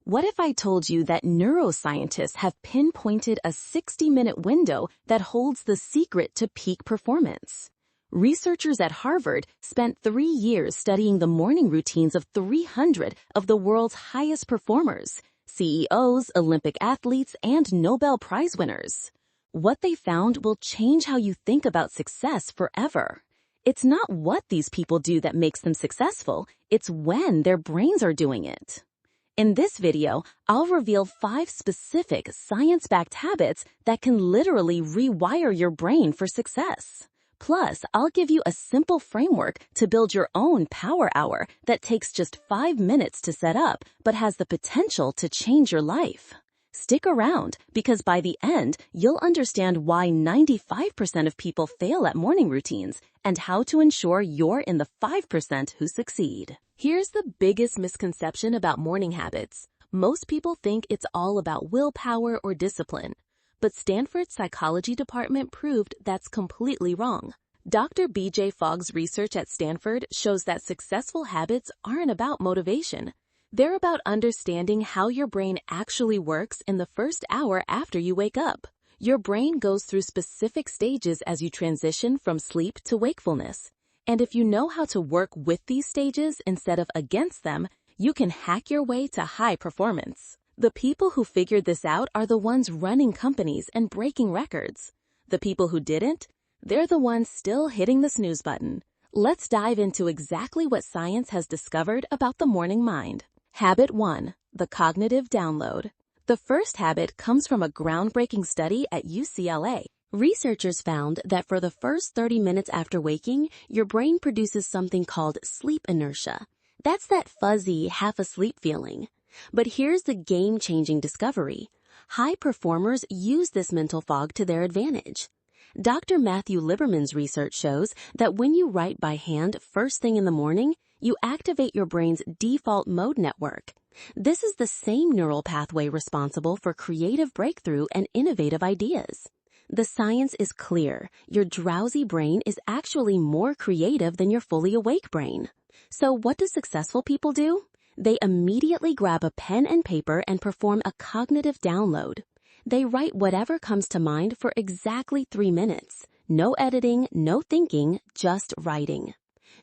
What if I told you that neuroscientists have pinpointed a 60-minute window that holds the secret to peak performance? Researchers at Harvard spent 3 years studying the morning routines of 300 of the world's highest performers, CEOs, Olympic athletes, and Nobel Prize winners. What they found will change how you think about success forever. It's not what these people do that makes them successful, it's when their brains are doing it. In this video, I'll reveal 5 specific science-backed habits that can literally rewire your brain for success. Plus, I'll give you a simple framework to build your own power hour that takes just 5 minutes to set up, but has the potential to change your life. Stick around, because by the end, you'll understand why 95% of people fail at morning routines and how to ensure you're in the 5% who succeed. Here's the biggest misconception about morning habits. Most people think it's all about willpower or discipline. But Stanford's psychology department proved that's completely wrong. Dr. B.J. Fogg's research at Stanford shows that successful habits aren't about motivation. They're about understanding how your brain actually works in the first hour after you wake up. Your brain goes through specific stages as you transition from sleep to wakefulness. And if you know how to work with these stages instead of against them, you can hack your way to high performance. The people who figured this out are the ones running companies and breaking records. The people who didn't, they're the ones still hitting the snooze button. Let's dive into exactly what science has discovered about the morning mind. Habit 1. The cognitive download. The first habit comes from a groundbreaking study at UCLA. Researchers found that for the first 30 minutes after waking, your brain produces something called sleep inertia. That's that fuzzy, half-asleep feeling. But here's the game-changing discovery. High performers use this mental fog to their advantage. Dr. Matthew Liberman's research shows that when you write by hand first thing in the morning, you activate your brain's default mode network. This is the same neural pathway responsible for creative breakthrough and innovative ideas. The science is clear. Your drowsy brain is actually more creative than your fully awake brain. So what do successful people do? They immediately grab a pen and paper and perform a cognitive download. They write whatever comes to mind for exactly 3 minutes. No editing, no thinking, just writing.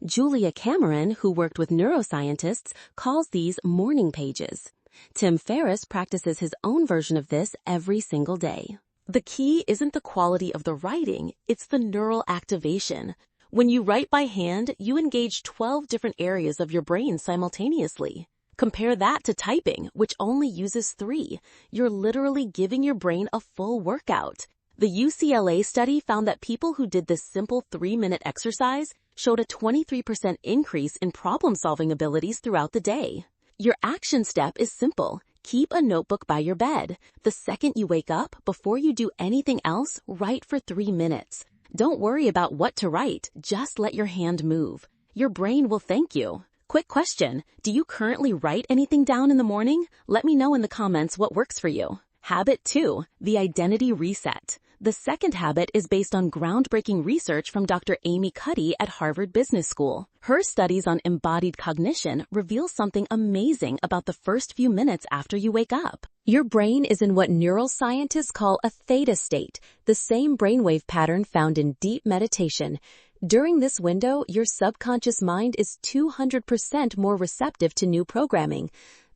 Julia Cameron, who worked with neuroscientists, calls these morning pages. Tim Ferriss practices his own version of this every single day. The key isn't the quality of the writing, it's the neural activation. When you write by hand, you engage 12 different areas of your brain simultaneously. Compare that to typing, which only uses 3. You're literally giving your brain a full workout. The UCLA study found that people who did this simple 3-minute exercise showed a 23% increase in problem-solving abilities throughout the day. Your action step is simple. Keep a notebook by your bed. The second you wake up, before you do anything else, write for 3 minutes. Don't worry about what to write, just let your hand move. Your brain will thank you. Quick question, do you currently write anything down in the morning? Let me know in the comments what works for you. Habit 2, the identity reset. The second habit is based on groundbreaking research from Dr. Amy Cuddy at Harvard Business School. Her studies on embodied cognition reveal something amazing about the first few minutes after you wake up. Your brain is in what neuroscientists call a theta state, the same brainwave pattern found in deep meditation. During this window, your subconscious mind is 200% more receptive to new programming.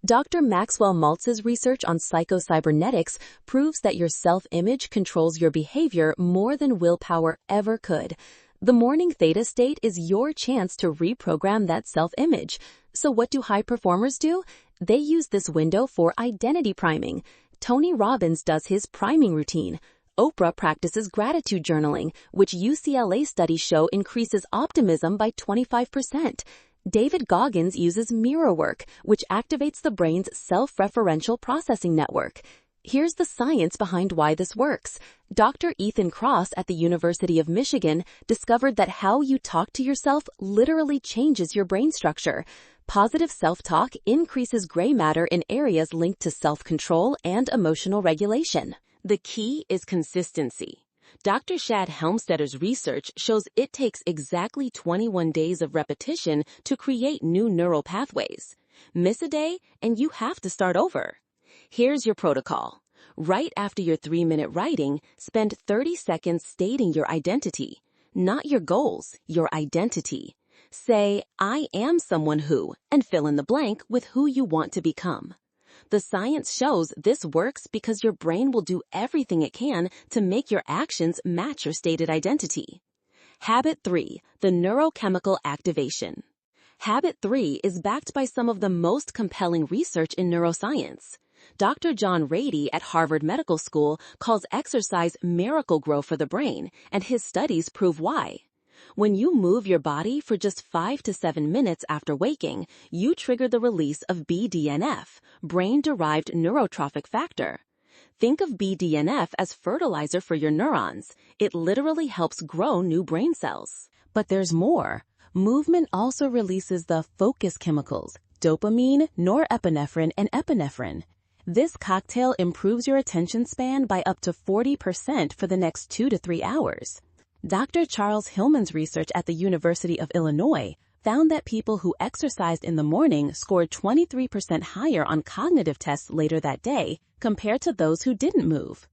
Dr. Maxwell Maltz's research on psychocybernetics proves that your self-image controls your behavior more than willpower ever could. The morning theta state is your chance to reprogram that self-image. So what do high performers do? They use this window for identity priming. Tony Robbins does his priming routine. Oprah practices gratitude journaling, which UCLA studies show increases optimism by 25%. David Goggins uses mirror work, which activates the brain's self-referential processing network. Here's the science behind why this works. Dr. Ethan Kross at the University of Michigan discovered that how you talk to yourself literally changes your brain structure. Positive self-talk increases gray matter in areas linked to self-control and emotional regulation. The key is consistency. Dr. Shad Helmstetter's research shows it takes exactly 21 days of repetition to create new neural pathways. Miss a day, and you have to start over. Here's your protocol. Right after your 3-minute writing, spend 30 seconds stating your identity. Not your goals, your identity. Say, I am someone who, and fill in the blank with who you want to become. The science shows this works because your brain will do everything it can to make your actions match your stated identity. Habit 3, the neurochemical activation. Habit 3 is backed by some of the most compelling research in neuroscience. Dr. John Rady at Harvard Medical School calls exercise miracle-grow for the brain, and his studies prove why. When you move your body for just 5 to 7 minutes after waking, you trigger the release of BDNF, brain-derived neurotrophic factor. Think of BDNF as fertilizer for your neurons. It literally helps grow new brain cells. But there's more. Movement also releases the focus chemicals, dopamine, norepinephrine, and epinephrine. This cocktail improves your attention span by up to 40% for the next 2 to 3 hours. Dr. Charles Hillman's research at the University of Illinois found that people who exercised in the morning scored 23% higher on cognitive tests later that day compared to those who didn't move.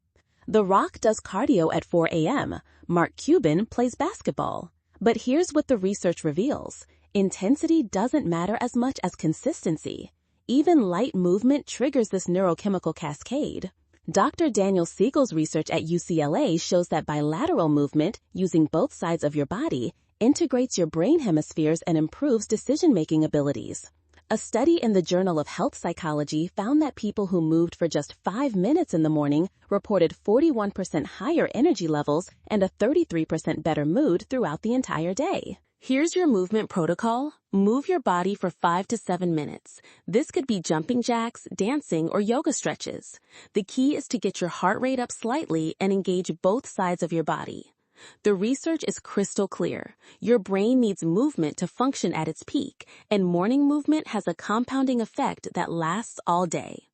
The Rock does cardio at 4 a.m. Mark Cuban plays basketball. But here's what the research reveals. Intensity doesn't matter as much as consistency. Even light movement triggers this neurochemical cascade. Dr. Daniel Siegel's research at UCLA shows that bilateral movement, using both sides of your body, integrates your brain hemispheres and improves decision-making abilities. A study in the Journal of Health Psychology found that people who moved for just 5 minutes in the morning reported 41% higher energy levels and a 33% better mood throughout the entire day. Here's your movement protocol. Move your body for 5 to 7 minutes. This could be jumping jacks, dancing, or yoga stretches. The key is to get your heart rate up slightly and engage both sides of your body. The research is crystal clear. Your brain needs movement to function at its peak, and morning movement has a compounding effect that lasts all day.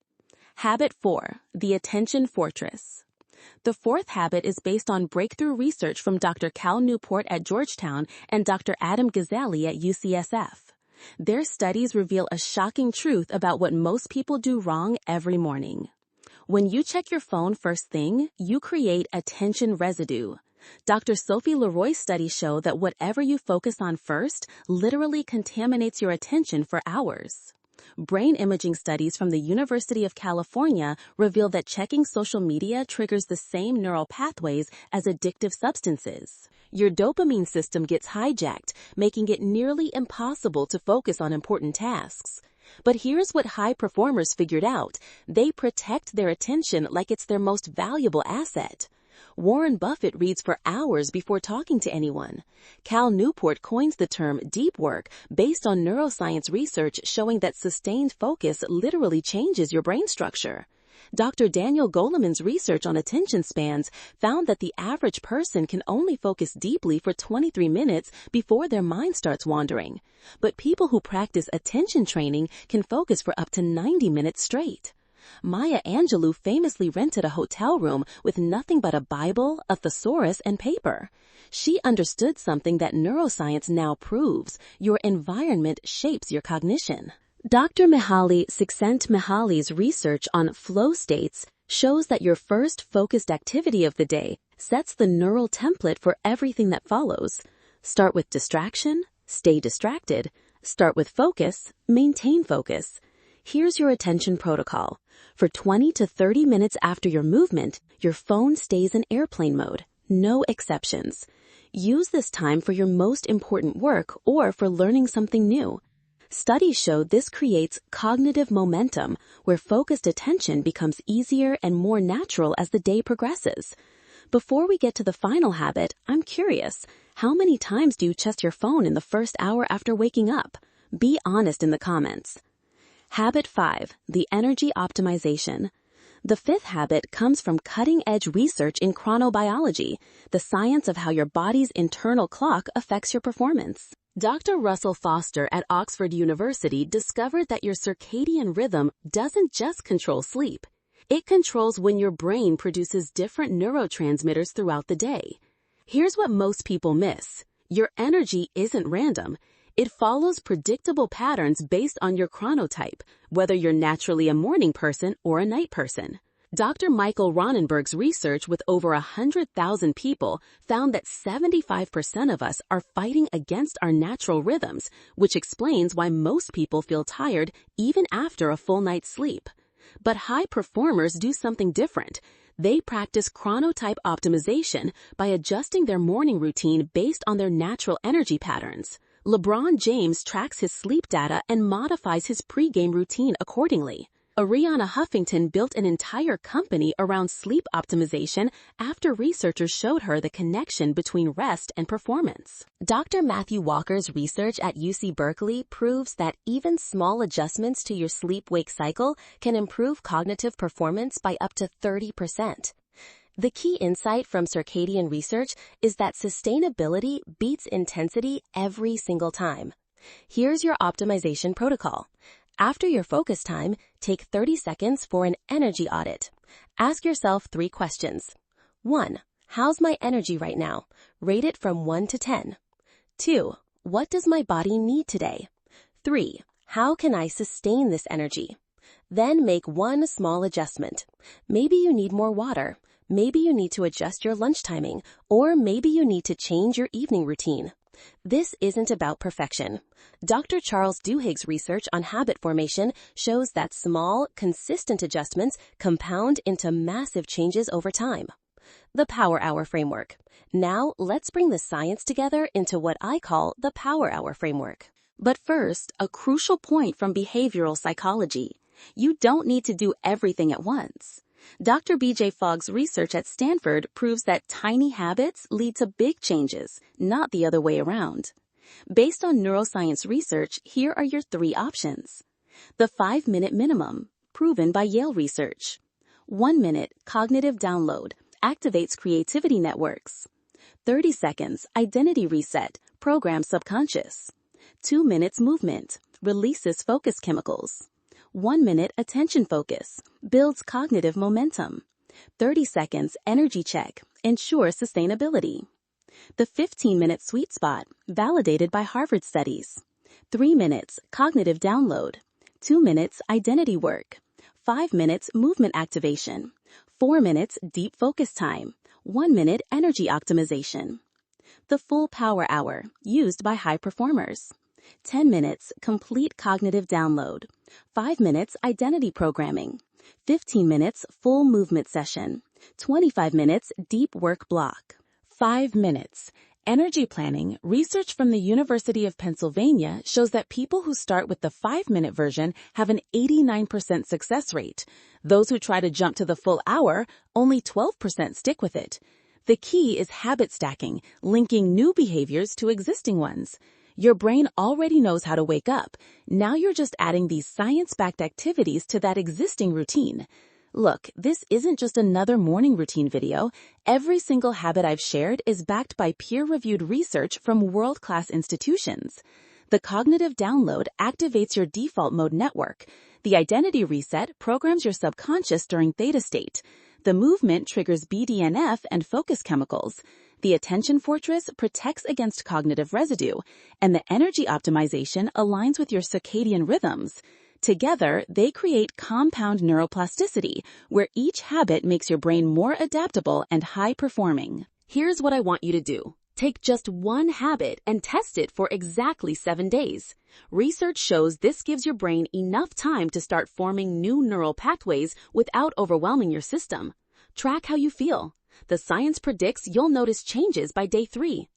Habit 4, the attention fortress. The fourth habit is based on breakthrough research from Dr. Cal Newport at Georgetown and Dr. Adam Gazzaley at UCSF. Their studies reveal a shocking truth about what most people do wrong every morning. When you check your phone first thing, you create attention residue. Dr. Sophie Leroy's studies show that whatever you focus on first literally contaminates your attention for hours. Brain imaging studies from the University of California reveal that checking social media triggers the same neural pathways as addictive substances. Your dopamine system gets hijacked, making it nearly impossible to focus on important tasks. But here's what high performers figured out. They protect their attention like it's their most valuable asset. Warren Buffett reads for hours before talking to anyone. Cal Newport coins the term deep work based on neuroscience research showing that sustained focus literally changes your brain structure. Dr. Daniel Goleman's research on attention spans found that the average person can only focus deeply for 23 minutes before their mind starts wandering. But people who practice attention training can focus for up to 90 minutes straight. Maya Angelou famously rented a hotel room with nothing but a Bible, a thesaurus, and paper. She understood something that neuroscience now proves: your environment shapes your cognition. Dr. Mihaly Csikszentmihalyi's research on flow states shows that your first focused activity of the day sets the neural template for everything that follows. Start with distraction, stay distracted. Start with focus, maintain focus. Here's your attention protocol. For 20 to 30 minutes after your movement, your phone stays in airplane mode. No exceptions. Use this time for your most important work or for learning something new. Studies show this creates cognitive momentum, where focused attention becomes easier and more natural as the day progresses. Before we get to the final habit, I'm curious, how many times do you check your phone in the first hour after waking up? Be honest in the comments. Habit 5, the energy optimization. The fifth habit comes from cutting-edge research in chronobiology, the science of how your body's internal clock affects your performance. Dr. Russell Foster at Oxford University discovered that your circadian rhythm doesn't just control sleep. It controls when your brain produces different neurotransmitters throughout the day. Here's what most people miss. Your energy isn't random. It follows predictable patterns based on your chronotype, whether you're naturally a morning person or a night person. Dr. Michael Ronenberg's research with over 100,000 people found that 75% of us are fighting against our natural rhythms, which explains why most people feel tired even after a full night's sleep. But high performers do something different. They practice chronotype optimization by adjusting their morning routine based on their natural energy patterns. LeBron James tracks his sleep data and modifies his pre-game routine accordingly. Arianna Huffington built an entire company around sleep optimization after researchers showed her the connection between rest and performance. Dr. Matthew Walker's research at UC Berkeley proves that even small adjustments to your sleep-wake cycle can improve cognitive performance by up to 30%. The key insight from circadian research is that sustainability beats intensity every single time. Here's your optimization protocol. After your focus time, take 30 seconds for an energy audit. Ask yourself 3 questions. 1. How's my energy right now? Rate it from 1 to 10. 2. What does my body need today? 3. How can I sustain this energy? Then make one small adjustment. Maybe you need more water. Maybe you need to adjust your lunch timing, or maybe you need to change your evening routine. This isn't about perfection. Dr. Charles Duhigg's research on habit formation shows that small, consistent adjustments compound into massive changes over time. The Power Hour Framework. Now, let's bring the science together into what I call the Power Hour Framework. But first, a crucial point from behavioral psychology. You don't need to do everything at once. Dr. B.J. Fogg's research at Stanford proves that tiny habits lead to big changes, not the other way around. Based on neuroscience research, here are your 3 options. The 5-minute minimum, proven by Yale research. 1-minute cognitive download, activates creativity networks. 30 seconds identity reset, programs subconscious. 2 minutes movement, releases focus chemicals. 1 minute attention focus, builds cognitive momentum. 30 seconds energy check, ensures sustainability. The 15-minute sweet spot, validated by Harvard studies. 3 minutes cognitive download. 2 minutes identity work. 5 minutes movement activation. 4 minutes deep focus time. 1 minute energy optimization. The full power hour, used by high performers. 10 minutes complete cognitive download. 5 minutes identity programming. 15 minutes full movement session. 25 minutes deep work block. 5 minutes. Energy planning. Research from the University of Pennsylvania shows that people who start with the 5-minute version have an 89% success rate. Those who try to jump to the full hour, only 12% stick with it. The key is habit stacking, linking new behaviors to existing ones. Your brain already knows how to wake up. Now you're just adding these science-backed activities to that existing routine. Look, this isn't just another morning routine video. Every single habit I've shared is backed by peer-reviewed research from world-class institutions. The cognitive download activates your default mode network. The identity reset programs your subconscious during theta state. The movement triggers BDNF and focus chemicals. The attention fortress protects against cognitive residue, and the energy optimization aligns with your circadian rhythms. Together, they create compound neuroplasticity, where each habit makes your brain more adaptable and high-performing. Here's what I want you to do. Take just one habit and test it for exactly 7 days. Research shows this gives your brain enough time to start forming new neural pathways without overwhelming your system. Track how you feel. The science predicts you'll notice changes by day 3.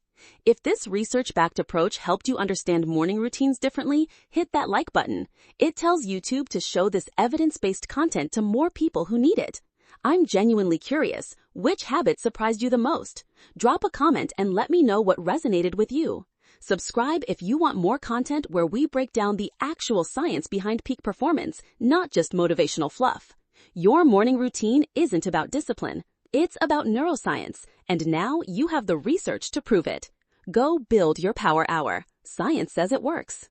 If this research-backed approach helped you understand morning routines differently, hit that like button. It tells YouTube to show this evidence-based content to more people who need it. I'm genuinely curious, which habit surprised you the most? Drop a comment and let me know what resonated with you. Subscribe if you want more content where we break down the actual science behind peak performance, not just motivational fluff. Your morning routine isn't about discipline. It's about neuroscience, and now you have the research to prove it. Go build your power hour. Science says it works.